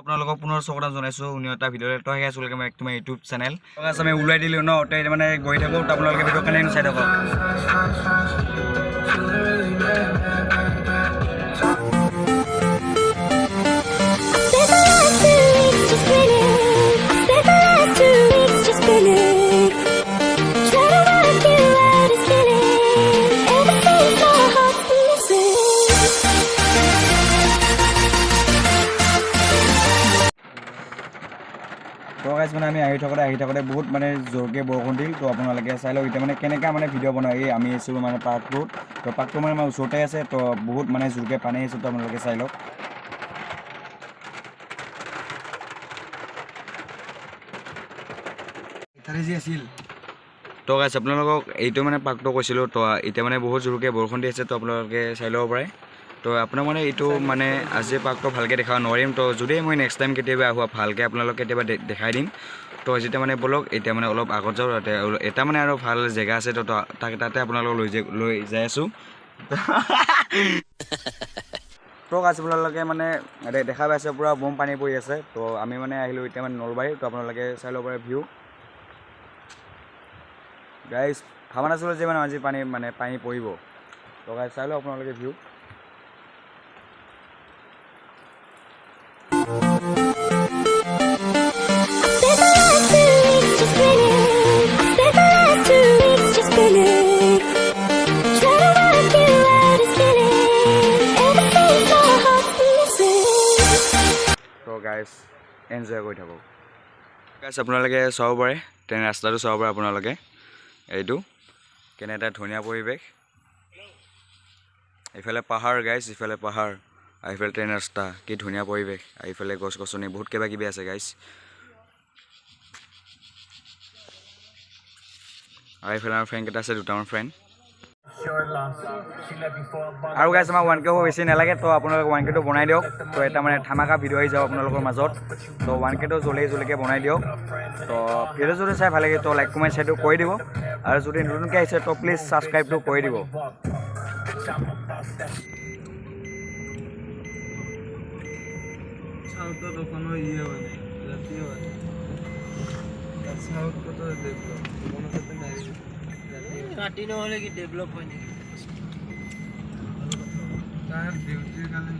আপোনালোকক পুনৰ স্বাগতম জনাইছোঁ অন্য এটা ভিডিঅ'লৈ তো আহি আছোঁ তোমাৰ ইউটিউব চেনেল আমি ওলাই দিলোঁ ন তাই মানে গৈ থাকোঁ আপোনালোকে ভিডিঅ' কাৰণে চাই থাকক তো গাইজ মানে আমি আহি থাকোঁতে বহুত মানে জোৰকৈ বৰষুণ দিল তো আপোনালোকে চাই লওক এতিয়া মানে কেনেকৈ মানে ভিডিঅ' বনাই আমি আছিলোঁ মানে পাৰ্কটোত তো পাৰ্কটো মানে আমাৰ ওচৰতে আছে তো বহুত মানে জোৰকৈ পানী আহিছে তো আপোনালোকে চাই লওক তো গাইজ আপোনালোকক এইটো মানে পাৰ্কটো কৈছিলোঁ তো এতিয়া মানে বহুত জোৰকৈ বৰষুণ দি আছে তো আপোনালোকে চাই ল'ব পাৰে তো আপোনাক মানে এইটো মানে আজি পাৰ্কটো ভালকৈ দেখাব নোৱাৰিম তো যদি মই নেক্সট টাইম কেতিয়াবা আহোঁ ভালকৈ আপোনালোক কেতিয়াবা দেখাই দিম তো যেতিয়া মানে বলক এতিয়া মানে অলপ আগত যাওঁ তাতে এটা মানে আৰু ভাল জেগা আছে তো তাতে আপোনালোকক লৈ যাই আছোঁ তো গাছ আপোনালোকে মানে দেখা পাইছে পূৰা বম পানী পৰি আছে তো আমি মানে আহিলোঁ এতিয়া মানে নলবাৰী তো আপোনালোকে চাই ল'ব পাৰে ভিউ গাইজ ভাবা নাছিলোঁ যে মানে আজি পানী পৰিব তো গাইজ চাই লওক আপোনালোকে ভিউ গাইজ এনজয় কৰি থাকক গাইজ আপোনালোকে চাব পাৰে ট্ৰেইন ৰাস্তাটো চাব পাৰে আপোনালোকে এইটো কেনে এটা ধুনীয়া পৰিৱেশ এইফালে পাহাৰ গাইজ ইফালে পাহাৰ এইফালে ট্ৰেইন ৰাস্তা কি ধুনীয়া পৰিৱেশ এইফালে গছ গছনি বহুত কিবা কিবি আছে গাইজ আৰু এইফালে আমাৰ ফ্ৰেণ্ড কেইটা আছে দুটামান ফ্ৰেণ্ড আৰু গাইজ আমাৰ 1K হ'ব বেছি নালাগে তো আপোনালোকে 1Kটো বনাই দিয়ক তো এটা মানে ধামাকা ভিডিঅ' আহি যাব আপোনালোকৰ মাজত তো 1Kটো জলদিকৈ বনাই দিয়ক তো ভিডিঅ' যদি চাই ভাল লাগে তো লাইক কমেণ্ট শ্বেয়াৰটো কৰি দিব আৰু যদি নতুনকৈ আহিছে তো প্লিজ ছাবস্ক্ৰাইবটো কৰি দিব কাটি নহ'লে কি ডেভেলপ হয় নেকি? তাৰ ডিউটিৰ কাৰণে